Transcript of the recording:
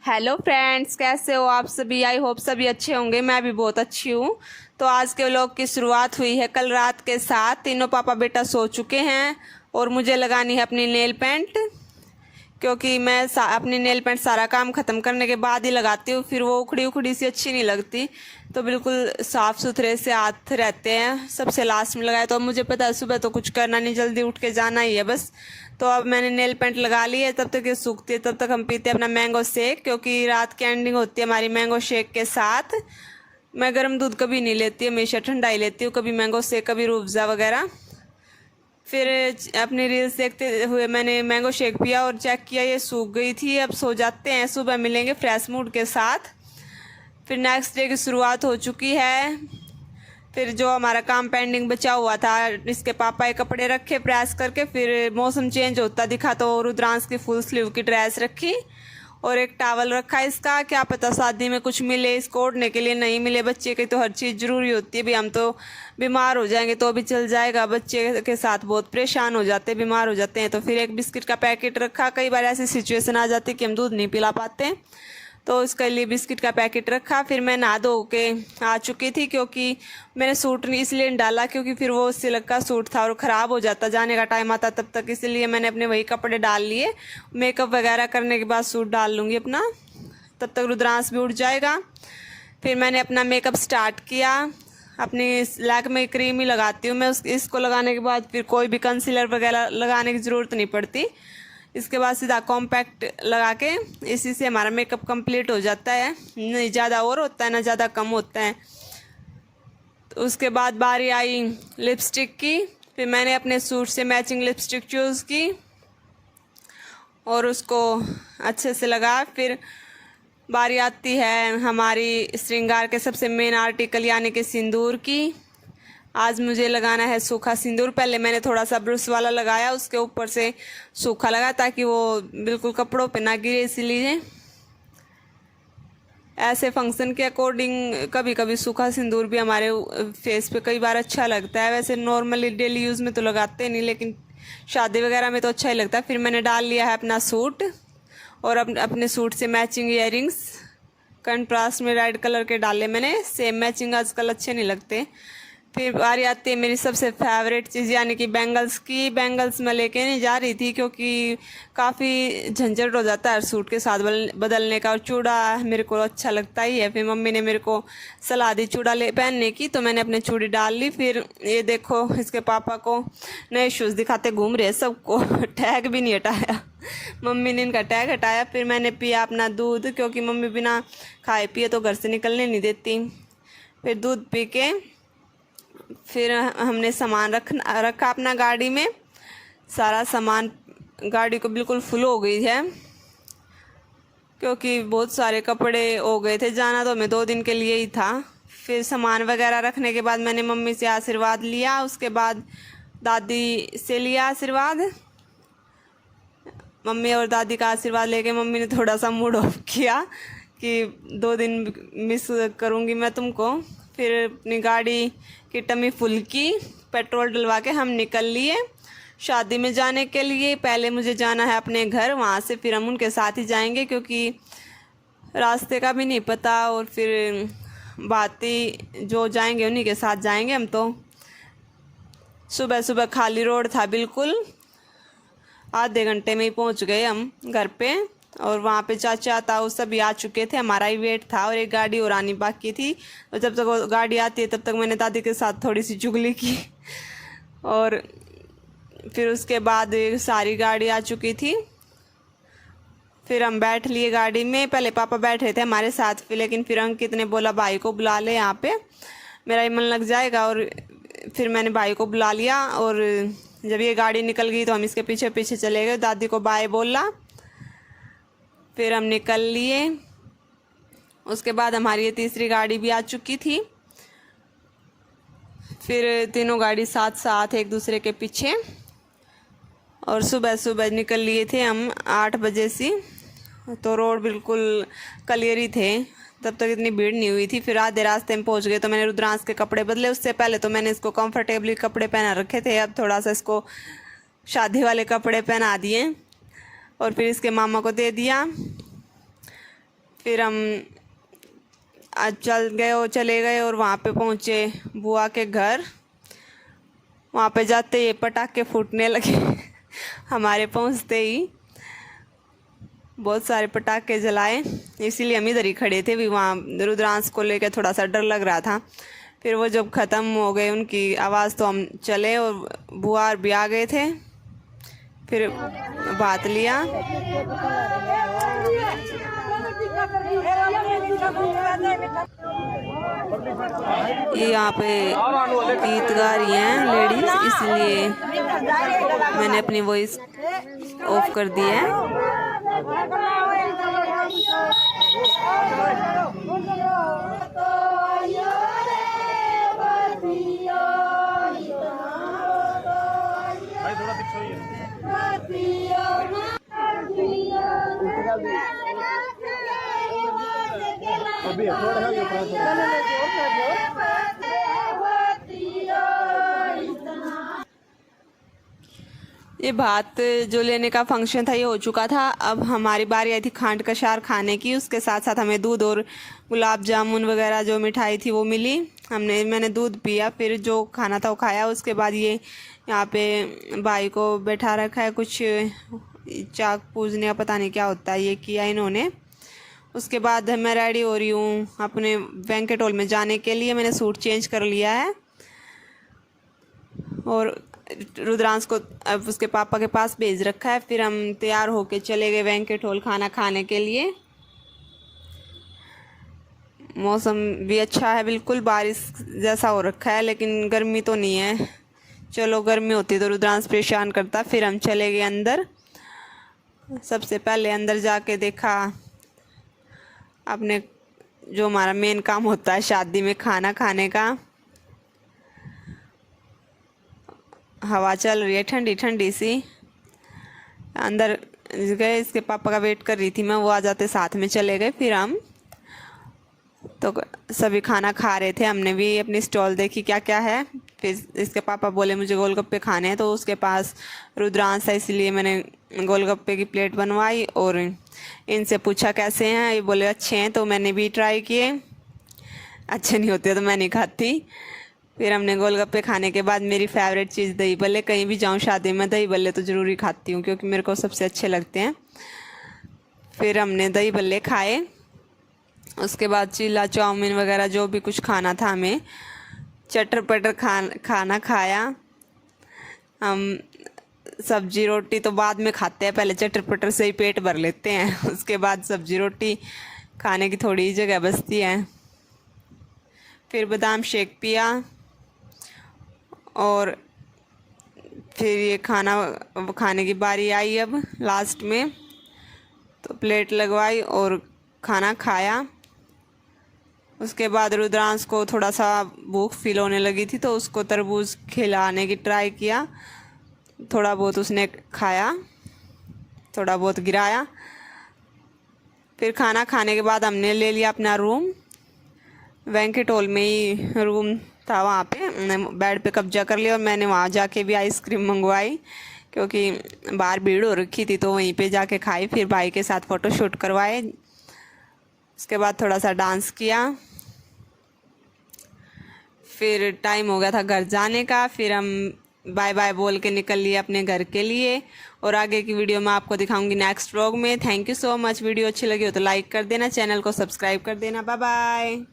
Hello friends, कैसे हो आप सभी। आई होप सभी अच्छे होंगे। मैं भी बहुत अच्छी हूँ। तो आज के व्लॉग की शुरुआत हुई है कल रात के साथ। तीनों पापा बेटा सो चुके हैं और मुझे लगानी है अपनी नेल पेंट, क्योंकि मैं अपनी नेल पेंट सारा काम ख़त्म करने के बाद ही लगाती हूँ। फिर वो उखड़ी उखड़ी सी अच्छी नहीं लगती। तो बिल्कुल साफ़ सुथरे से हाथ रहते हैं, सबसे लास्ट में लगाए। तो अब मुझे पता है सुबह तो कुछ करना नहीं, जल्दी उठ के जाना ही है बस। तो अब मैंने नेल पेंट लगा ली है। तब तक ये सूखती है, तब तक हम पीते हैं अपना मैंगो शेक, क्योंकि रात की एंडिंग होती है हमारी मैंगो शेक के साथ। मैं गर्म दूध कभी नहीं लेती, हमेशा ठंडा ही लेती हूँ, कभी मैंगो शेक कभी रूह अफ़ज़ा वगैरह। फिर अपनी रील्स देखते हुए मैंने मैंगो शेक पिया और चेक किया ये सूख गई थी। अब सो जाते हैं, सुबह मिलेंगे फ्रेश मूड के साथ। फिर नेक्स्ट डे की शुरुआत हो चुकी है। फिर जो हमारा काम पेंडिंग बचा हुआ था, इसके पापा के कपड़े रखे प्रेस करके। फिर मौसम चेंज होता दिखा तो रुद्रांश की फुल स्लीव की ड्रेस रखी और एक टावल रखा इसका। क्या पता शादी में कुछ मिले इसको ओढ़ने के लिए, नहीं मिले। बच्चे की तो हर चीज़ ज़रूरी होती है। भी हम तो बीमार हो जाएंगे तो भी चल जाएगा, बच्चे के साथ बहुत परेशान हो जाते हैं, बीमार हो जाते हैं। तो फिर एक बिस्किट का पैकेट रखा। कई बार ऐसी सिचुएशन आ जाती है कि हम दूध नहीं पिला पाते, तो उसके लिए बिस्किट का पैकेट रखा। फिर मैं नहा धो के आ चुकी थी, क्योंकि मैंने सूट नहीं इसलिए डाला क्योंकि फिर वो सिल्क का सूट था और ख़राब हो जाता, जाने का टाइम आता तब तक। इसलिए मैंने अपने वही कपड़े डाल लिए। मेकअप वगैरह करने के बाद सूट डाल लूँगी अपना, तब तक रुद्रांश भी उठ जाएगा। फिर मैंने अपना मेकअप स्टार्ट किया। अपनी लैक्मे क्रीम ही लगाती हूँ मैं। इसको लगाने के बाद फिर कोई भी कंसीलर वगैरह लगाने की ज़रूरत नहीं पड़ती। इसके बाद सीधा कॉम्पैक्ट लगा के इसी से हमारा मेकअप कंप्लीट हो जाता है। नहीं ज़्यादा और होता है ना ज़्यादा कम होता है। तो उसके बाद बारी आई लिपस्टिक की। फिर मैंने अपने सूट से मैचिंग लिपस्टिक चूज़ की और उसको अच्छे से लगाया। फिर बारी आती है हमारी श्रृंगार के सबसे मेन आर्टिकल यानी कि सिंदूर की। आज मुझे लगाना है सूखा सिंदूर। पहले मैंने थोड़ा सा ब्रश वाला लगाया, उसके ऊपर से सूखा लगाया ताकि वो बिल्कुल कपड़ों पे ना गिरे। इसलिए ऐसे फंक्शन के अकॉर्डिंग कभी कभी सूखा सिंदूर भी हमारे फेस पे कई बार अच्छा लगता है। वैसे नॉर्मली डेली यूज़ में तो लगाते नहीं, लेकिन शादी वगैरह में तो अच्छा ही लगता है। फिर मैंने डाल लिया है अपना सूट और अपने सूट से मैचिंग ईयरिंग्स कंट्रास्ट में रेड कलर के डाले मैंने। सेम मैचिंग आजकल अच्छे नहीं लगते। फिर बारी आती है मेरी सबसे फेवरेट चीज़ यानी कि बैंगल्स की। बैंगल्स मैं लेके नहीं जा रही थी क्योंकि काफ़ी झंझट हो जाता है सूट के साथ बदलने का। और चूड़ा मेरे को अच्छा लगता ही है। फिर मम्मी ने मेरे को सलाह दी चूड़ा पहनने की, तो मैंने अपने चूड़ी डाल ली। फिर ये देखो इसके पापा को नए शूज़ दिखाते घूम रहे सबको। टैग भी नहीं हटाया, मम्मी ने इनका टैग हटाया। फिर मैंने पिया अपना दूध, क्योंकि मम्मी बिना खाए पिए तो घर से निकलने नहीं देती। फिर दूध पी के फिर हमने सामान रखा अपना गाड़ी में। सारा सामान गाड़ी को बिल्कुल फुल हो गई है, क्योंकि बहुत सारे कपड़े हो गए थे। जाना तो हमें 2 दिन के लिए ही था। फिर सामान वगैरह रखने के बाद मैंने मम्मी से आशीर्वाद लिया, उसके बाद दादी से लिया आशीर्वाद। मम्मी और दादी का आशीर्वाद लेके मम्मी ने थोड़ा सा मूड ऑफ किया कि 2 दिन मिस करूँगी मैं तुमको। फिर अपनी गाड़ी की टमी फुल की, पेट्रोल डलवा के हम निकल लिए शादी में जाने के लिए। पहले मुझे जाना है अपने घर, वहाँ से फिर हम उनके साथ ही जाएंगे, क्योंकि रास्ते का भी नहीं पता। और फिर बाती जो जाएंगे उन्हीं के साथ जाएंगे हम। तो सुबह सुबह खाली रोड था बिल्कुल, आधे घंटे में ही पहुँच गए हम घर पे। और वहाँ पे चाचा ताऊ सभी आ चुके थे, हमारा ही वेट था और एक गाड़ी और आनी बाकी थी। और जब तक वो गाड़ी आती है तब तक मैंने दादी के साथ थोड़ी सी चुगली की। और फिर उसके बाद सारी गाड़ी आ चुकी थी। फिर हम बैठ लिए गाड़ी में। पहले पापा बैठे थे हमारे साथ, लेकिन फिर अंकित ने बोला भाई को बुला ले, यहाँ पे मेरा ही मन लग जाएगा। और फिर मैंने भाई को बुला लिया। और जब ये गाड़ी निकल गई तो हम इसके पीछे पीछे चले गए। दादी को बाय बोला, फिर हम निकल लिए। उसके बाद हमारी ये तीसरी गाड़ी भी आ चुकी थी। फिर तीनों गाड़ी साथ साथ एक दूसरे के पीछे। और सुबह सुबह निकल लिए थे हम 8 बजे से, तो रोड बिल्कुल क्लियर ही थे, तब तक इतनी भीड़ नहीं हुई थी। फिर आधे रास्ते में पहुंच गए तो मैंने रुद्रांश के कपड़े बदले। उससे पहले तो मैंने इसको कंफर्टेबली कपड़े पहना रखे थे, अब थोड़ा सा इसको शादी वाले कपड़े पहना दिए और फिर इसके मामा को दे दिया। फिर हम आज चले गए और वहाँ पे पहुँचे बुआ के घर। वहाँ पे जाते ही पटाखे फूटने लगे हमारे पहुँचते ही बहुत सारे पटाखे जलाए, इसीलिए हम इधर ही खड़े थे। भी वहाँ रुद्रांश को लेकर थोड़ा सा डर लग रहा था। फिर वो जब ख़त्म हो गए उनकी आवाज़ तो हम चले और बुआ भी आ गए थे। फिर बात लिया। ये यहाँ पे गीत गा रही हैं लेडीज, इसलिए मैंने अपनी वॉइस ऑफ कर दी है। ये भात जो लेने का फंक्शन था ये हो चुका था। अब हमारी बारी आई थी खांड कशार खाने की। उसके साथ साथ हमें दूध और गुलाब जामुन वगैरह जो मिठाई थी वो मिली। मैंने दूध पिया, फिर जो खाना था वो खाया। उसके बाद ये यहाँ पे भाई को बैठा रखा है, कुछ चाक पूजने का पता नहीं क्या होता है ये किया इन्होंने। उसके बाद मैं रेडी हो रही हूँ अपने बैंकेट हॉल में जाने के लिए। मैंने सूट चेंज कर लिया है और रुद्रांश को अब उसके पापा के पास भेज रखा है। फिर हम तैयार होके चले गए बैंकेट हॉल खाना खाने के लिए। मौसम भी अच्छा है, बिल्कुल बारिश जैसा हो रखा है, लेकिन गर्मी तो नहीं है। चलो गर्मी होती तो रुद्रांश परेशान करता। फिर हम चले गए अंदर। सबसे पहले अंदर जाके देखा अपने जो हमारा मेन काम होता है शादी में खाना खाने का। हवा चल रही है ठंडी ठंडी सी। अंदर गए, इसके पापा का वेट कर रही थी मैं, वो आ जाते साथ में चले गए। फिर हम तो सभी खाना खा रहे थे। हमने भी अपनी स्टॉल देखी क्या क्या है। फिर इसके पापा बोले मुझे गोलगप्पे खाने हैं, तो उसके पास रुद्रांश है इसलिए मैंने गोलगप्पे की प्लेट बनवाई और इनसे पूछा कैसे हैं। ये बोले अच्छे हैं, तो मैंने भी ट्राई किए। अच्छे नहीं होते तो मैं नहीं खाती। फिर हमने गोलगप्पे खाने के बाद मेरी फेवरेट चीज़ दही भल्ले, कहीं भी जाऊँ शादी में दही भल्ले तो ज़रूरी खाती हूँ क्योंकि मेरे को सबसे अच्छे लगते हैं। फिर हमने दही भल्ले खाए। उसके बाद चीला चाउमीन वगैरह जो भी कुछ खाना था हमें चटर पटर खाना खाया। हम सब्जी रोटी तो बाद में खाते हैं, पहले चटर पटर से ही पेट भर लेते हैं, उसके बाद सब्जी रोटी खाने की थोड़ी जगह बचती है। फिर बादाम शेक पिया और फिर ये खाने की बारी आई। अब लास्ट में तो प्लेट लगवाई और खाना खाया। उसके बाद रुद्रांश को थोड़ा सा भूख फील होने लगी थी, तो उसको तरबूज खिलाने की ट्राई किया। थोड़ा बहुत उसने खाया, थोड़ा बहुत गिराया। फिर खाना खाने के बाद हमने ले लिया अपना रूम। बैंकेट हॉल में ही रूम था, वहाँ पे बेड पे कब्जा कर लिया और मैंने वहाँ जाके भी आइसक्रीम मंगवाई क्योंकि बाहर भीड़ हो रखी थी, तो वहीं पे जाके खाई। फिर भाई के साथ फ़ोटोशूट करवाए। उसके बाद थोड़ा सा डांस किया। फिर टाइम हो गया था घर जाने का। फिर हम बाय बाय बोल के निकल लिए अपने घर के लिए और आगे की वीडियो मैं आपको दिखाऊंगी नेक्स्ट व्लॉग में। Thank you so much. Video अच्छी लगी हो तो लाइक कर देना, चैनल को सब्सक्राइब कर देना। Bye bye.